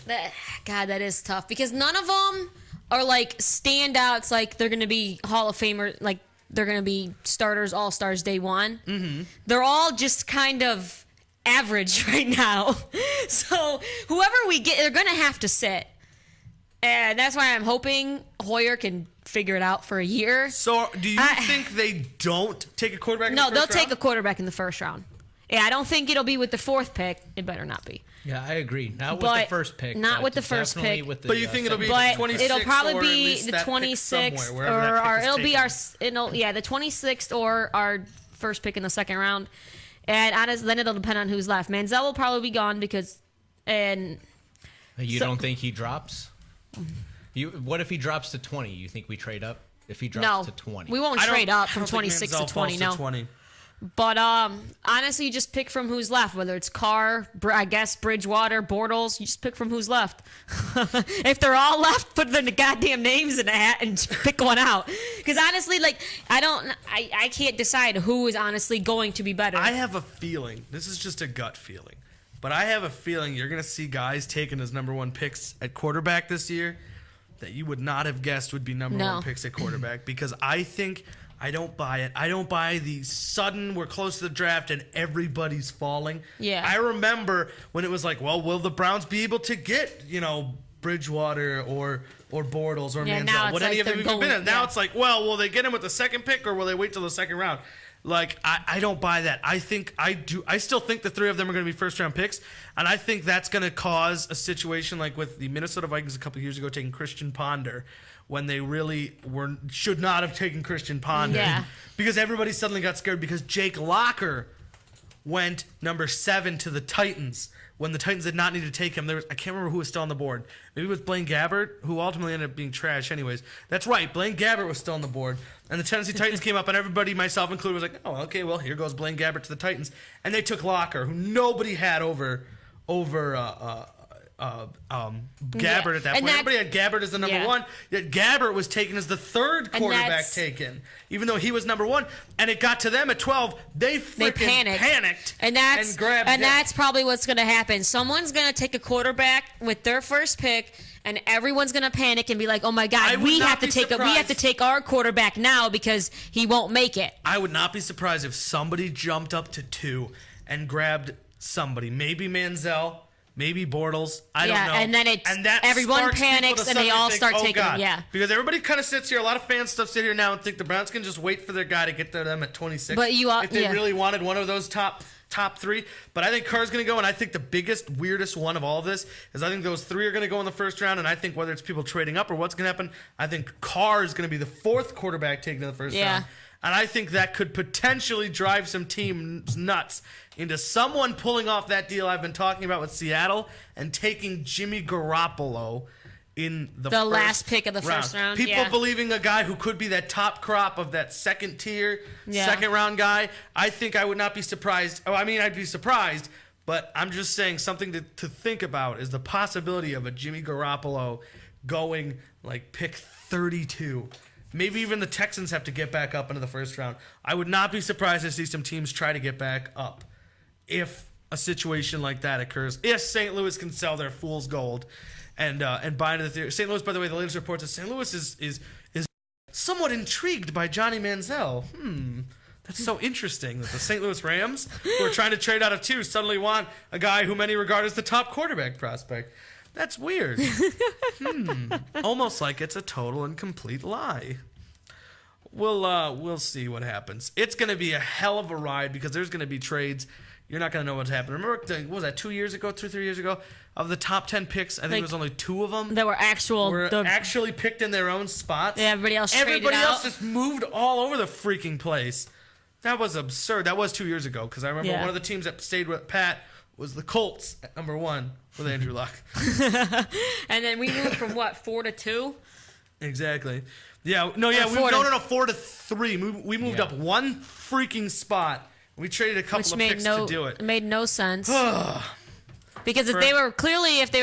God, that is tough because none of them are like standouts, like they're going to be Hall of Famer, like they're going to be starters, all-stars day one. Mm-hmm. They're all just kind of average right now. So whoever we get, they're going to have to sit. And that's why I'm hoping Hoyer can figure it out for a year. So do you think they don't take a quarterback in the No, first they'll round? take a quarterback in the first round. Yeah, I don't think it'll be with the 4th pick. It better not be. Yeah, I agree. Not with But the first pick. not but with the first definitely pick. With the, But you think it'll be But 26th it'll probably or at be least the that pick 26th, somewhere, wherever that pick is it'll be taken. the 26th or our first pick in the second round. And honestly, then it'll depend on who's left. Manziel will probably be gone because, and You don't think he drops? What if he drops to 20? You think we trade up? If he drops no, to 20, we won't I don't- trade up I from don't think 26 Manziel to 20. falls No. to 20. But honestly, you just pick from who's left. Whether it's Carr, I guess Bridgewater, Bortles, you just pick from who's left. If they're all left, put their goddamn names in a hat and pick one out. Because honestly, like I can't decide who is honestly going to be better. I have a feeling, this is just a gut feeling, but I have a feeling you're going to see guys taken as number 1 picks at quarterback this year that you would not have guessed would be number 1 picks at quarterback, because I don't buy it. I don't buy the sudden we're close to the draft and everybody's falling. Yeah. I remember when it was like, well, will the Browns be able to get, Bridgewater or Bortles or Yeah, now Manziel? it's Would like any of them they're even been going- in? Now yeah. it's like, well, will they get him with the second pick or will they wait till the second round? Like, I don't buy that. I still think the 3 of them are going to be first round picks, and I think that's going to cause a situation like with the Minnesota Vikings a couple years ago taking Christian Ponder, when they really should not have taken Christian Ponder. Yeah. Because everybody suddenly got scared because Jake Locker went number 7 to the Titans when the Titans did not need to take him. I can't remember who was still on the board. Maybe it was Blaine Gabbert, who ultimately ended up being trash anyways. That's right, Blaine Gabbert was still on the board. And the Tennessee Titans came up, and everybody, myself included, was like, oh, okay, well, here goes Blaine Gabbert to the Titans. And they took Locker, who nobody had over Gabbert at that And point. Everybody had Gabbert as the number 1, yet Gabbert was taken as the 3rd quarterback taken, even though he was number 1. And it got to them at 12. They freaking panicked and grabbed him. that's probably what's going to happen. Someone's going to take a quarterback with their first pick, and everyone's going to panic and be like, "Oh my God, we have to take our quarterback now because he won't make it." I would not be surprised if somebody jumped up to 2 and grabbed somebody, maybe Manziel. Maybe Bortles. I don't know. And then everyone sparks people panics to and they suddenly all think, start oh, taking God. yeah. Because everybody kind of sits here, a lot of fan stuff sit here now and think the Browns can just wait for their guy to get to them at 26. But if they really wanted one of those top 3. But I think Carr's going to go, and I think the biggest, weirdest one of all of this is I think those 3 are going to go in the first round, and I think whether it's people trading up or what's going to happen, I think Carr is going to be the 4th quarterback taken in the first round. And I think that could potentially drive some teams nuts into someone pulling off that deal I've been talking about with Seattle and taking Jimmy Garoppolo in the first last pick of the first round. People believing a guy who could be that top crop of that second tier, second round guy. I think I would not be surprised. Oh, I mean, I'd be surprised, but I'm just saying something to think about is the possibility of a Jimmy Garoppolo going like pick 32. Maybe even the Texans have to get back up into the first round. I would not be surprised to see some teams try to get back up if a situation like that occurs. If St. Louis can sell their fool's gold and buy into the theory. St. Louis, by the way, the latest reports that St. Louis is somewhat intrigued by Johnny Manziel. That's so interesting that the St. Louis Rams, who are trying to trade out of 2, suddenly want a guy who many regard as the top quarterback prospect. That's weird. Almost like it's a total and complete lie. We'll see what happens. It's going to be a hell of a ride because there's going to be trades. You're not going to know what's happening. Remember, what was that, 3 years ago? Of the top 10 picks, I think it was only 2 of them that were actually picked in their own spots. Yeah, everybody else just moved all over the freaking place. That was absurd. That was 2 years ago because I remember one of the teams that stayed with Pat was the Colts at number 1 with Andrew Luck. And then we moved from 4 to 2? Exactly. Yeah, no, 4 to 3. We moved up 1 freaking spot. We traded a couple of picks to do it. It made no sense. Because if they were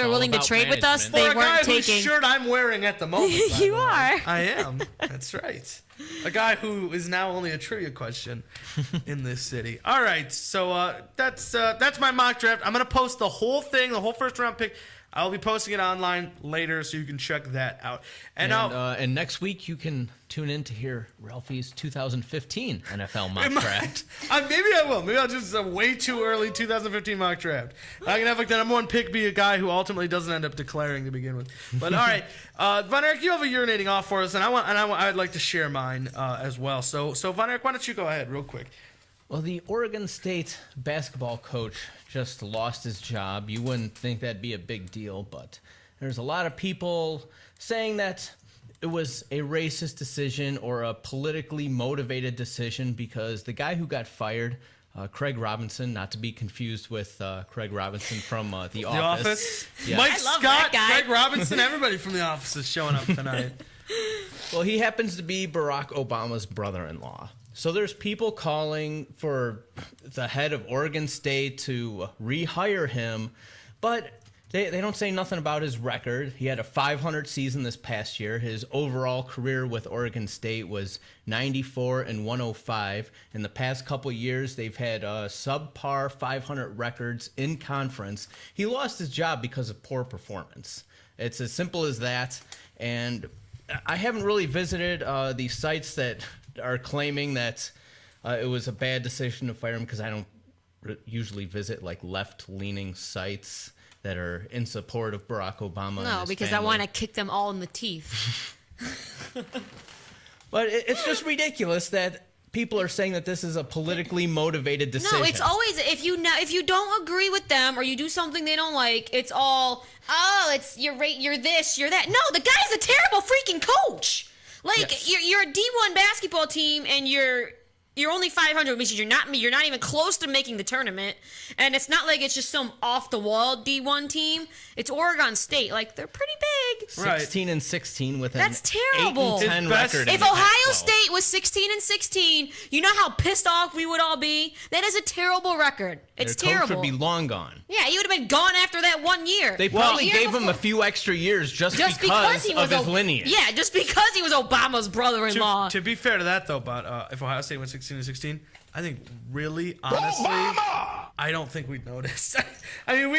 willing to trade with us, For they a guy weren't whose taking. shirt I'm wearing at the moment. You are. I am. That's right. A guy who is now only a trivia question in this city. All right, so that's my mock draft. I'm gonna post the whole thing, the whole first round pick. I'll be posting it online later, so you can check that out. And next week you can tune in to hear Ralphie's 2015 NFL mock draft. Maybe I will. Maybe I'll just way too early 2015 mock draft. I can have like the number one pick be a guy who ultimately doesn't end up declaring to begin with. But all right, Von Erich, you have a urinating off for us, and I'd like to share mine as well. So Von Erich, why don't you go ahead real quick? Well, the Oregon State basketball coach just lost his job. You wouldn't think that'd be a big deal, but there's a lot of people saying that it was a racist decision or a politically motivated decision because the guy who got fired, Craig Robinson, not to be confused with Craig Robinson from The Office. Yes. Mike Scott, Craig Robinson, everybody from The Office is showing up tonight. Well, he happens to be Barack Obama's brother-in-law. So there's people calling for the head of Oregon State to rehire him, but they don't say nothing about his record. He had a 500 season this past year. His overall career with Oregon State was 94 and 105. In the past couple years, they've had subpar 500 records in conference. He lost his job because of poor performance. It's as simple as that. And I haven't really visited the sites that are claiming that it was a bad decision to fire him because I don't usually visit like left-leaning sites that are in support of Barack Obama. No, because family. I want to kick them all in the teeth. But it's just ridiculous that people are saying that this is a politically motivated decision. No, it's always if you don't agree with them or you do something they don't like, it's all it's you're this, you're that. No, the guy's a terrible freaking coach. Like yes. you're a D1 basketball team and you're only 500, which means you're not even close to making the tournament. And it's not like it's just some off the wall D1 team. It's Oregon State. Like they're pretty big. 16 and 16 with That's an terrible. 8 and 10 record. If Ohio State was 16 and 16, you know how pissed off we would all be? That is a terrible record. It's Their terrible. coach would be long gone. Yeah, he would have been gone after that 1 year. They probably gave him a few extra years just because he was of his lineage. Yeah, just because he was Obama's brother-in-law. To be fair to that, though, but if Ohio State went 16 and 16, I think really, honestly, I don't think we'd notice. I mean,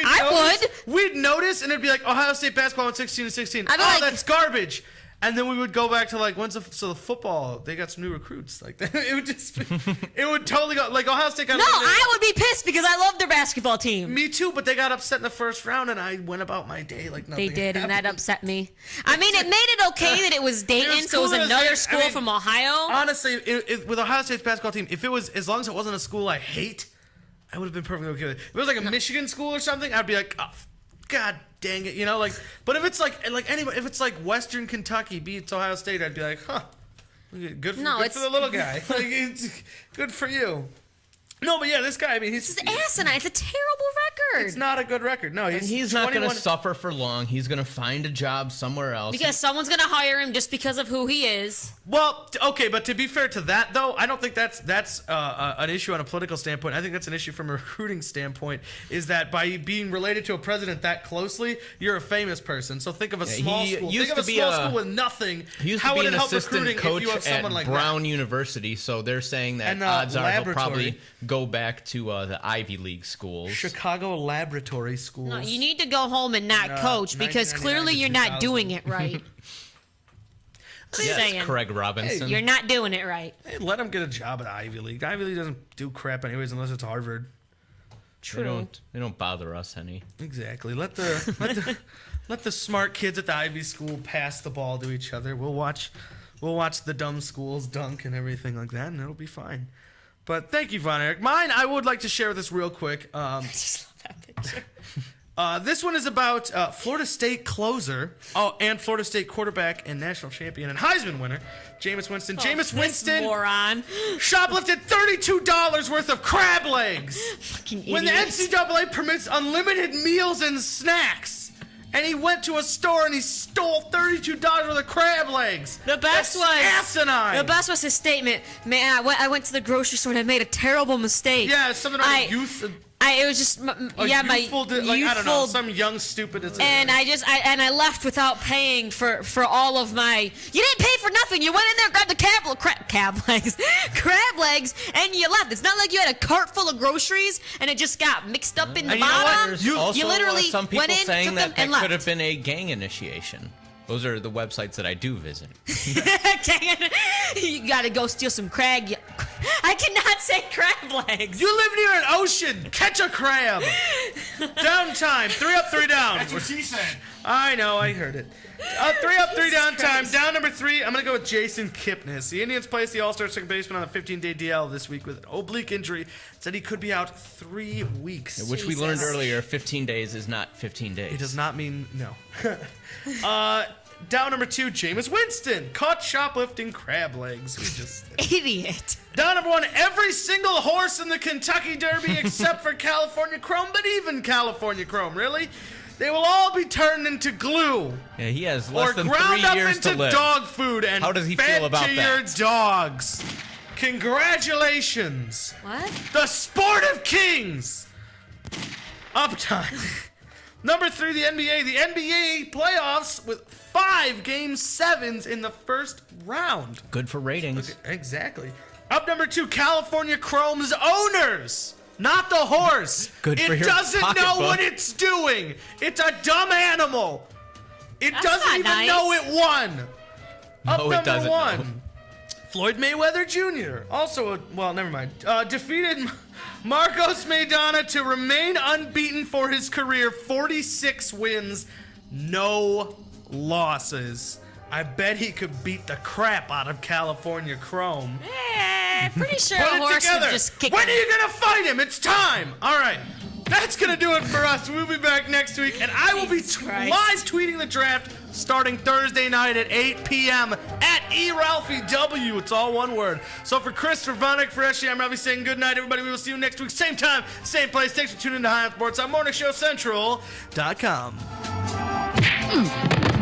we'd notice, and it'd be like Ohio State basketball went 16 and 16. That's garbage. And then we would go back to like, the football? They got some new recruits. Like it would just, it would totally go like Ohio State got. No, I would be pissed because I love their basketball team. Me too, but they got upset in the first round, and I went about my day like nothing. They did, happened. and that upset me. I mean, it made it okay that it was Dayton, so it was another school from Ohio. Honestly, with Ohio State's basketball team, if it was as long as it wasn't a school I hate, I would have been perfectly okay with it. If it was like a Michigan school or something, I'd be like, oh, God dang it, like. But if it's like anybody, if it's like Western Kentucky beats Ohio State, I'd be like, huh, good for the little guy. Like, it's good for you. No, but yeah, this guy, I mean, this is asinine. It's a terrible record. It's not a good record. No, he's not going to suffer for long. He's going to find a job somewhere else. Because someone's going to hire him just because of who he is. Well, okay, but to be fair to that, though, I don't think that's an issue on a political standpoint. I think that's an issue from a recruiting standpoint, is that by being related to a president that closely, you're a famous person. So think of a small school. Think of a small school with nothing. He used How to be would it an help recruiting assistant if you have coach someone at like Brown that? University, so they're saying that And, odds are he'll laboratory. probably go back to the Ivy League schools. Chicago laboratory schools. No, you need to go home and not coach because clearly you're not doing it right. Yes, saying. Craig Robinson. You're not doing it right. Hey, let him get a job at Ivy League. The Ivy League doesn't do crap anyways unless it's Harvard. True. They don't bother us any. Exactly. Let the smart kids at the Ivy school pass the ball to each other. We'll watch the dumb schools dunk and everything like that, and it'll be fine. But thank you, Von Erich. Mine, I would like to share with us real quick. I just love that picture. This one is about Florida State closer, and Florida State quarterback and national champion and Heisman winner, Jameis Winston. Jameis Winston moron. shoplifted $32 worth of crab legs when the idiot. NCAA permits unlimited meals and snacks. And he went to a store and he stole $32 worth of crab legs. The best was asinine. The best was his statement. Man, I went to the grocery store and I made a terrible mistake. Yeah, something about youth. It was just my youthful, I don't know, some young stupid. And I left without paying for all of my. You didn't pay for nothing. You went in there, grabbed the crab legs, and you left. It's not like you had a cart full of groceries and it just got mixed up in the bottom. You literally some people went in, saying took that them, and could left. have been a gang initiation. Those are the websites that I do visit. You gotta go steal some crab. I cannot say crab legs. You live near an ocean. Catch a crab. Downtime. 3 up, 3 down. That's what she said. I know. I heard it. 3 up, 3 down time. Down number 3. I'm gonna go with Jason Kipnis. The Indians placed the All-Star second baseman on a 15-day DL this week with an oblique injury. Said he could be out 3 weeks. Which we learned earlier. 15 days is not 15 days. It does not mean no. Down number 2, Jameis Winston. Caught shoplifting crab legs. We just idiot. Down number 1, every single horse in the Kentucky Derby except for California Chrome, but even California Chrome, really? They will all be turned into glue. Yeah, he has less than 3 ground up years into to live. dog food and How does he fed feel about to that? your dogs. Congratulations. What? The Sport of Kings. Uptime. Number 3, the NBA. The NBA playoffs with 5 Game 7s in the first round. Good for ratings. Okay, exactly. Up number 2, California Chrome's owners. Not the horse. Good for it your doesn't know pocketbook. what it's doing. It's a dumb animal. It That's doesn't not even nice. know it won. No, Up it number doesn't 1. know. Floyd Mayweather Jr. Also, never mind. Defeated Marcos Maidana to remain unbeaten for his career. 46 wins, no losses. I bet he could beat the crap out of California Chrome. Pretty sure Put a it horse together. would just kick When him. are you gonna fight him? It's time. All right. That's gonna do it for us. We'll be back next week, and I will be Jesus Christ. live tweeting the draft starting Thursday night at 8 p.m. at eRalphieW. It's all one word. So for Chris, for Vonick, for Eshy, I'm Ralphie saying good night, everybody. We will see you next week, same time, same place. Thanks for tuning in to High on Sports on MorningShowCentral.com.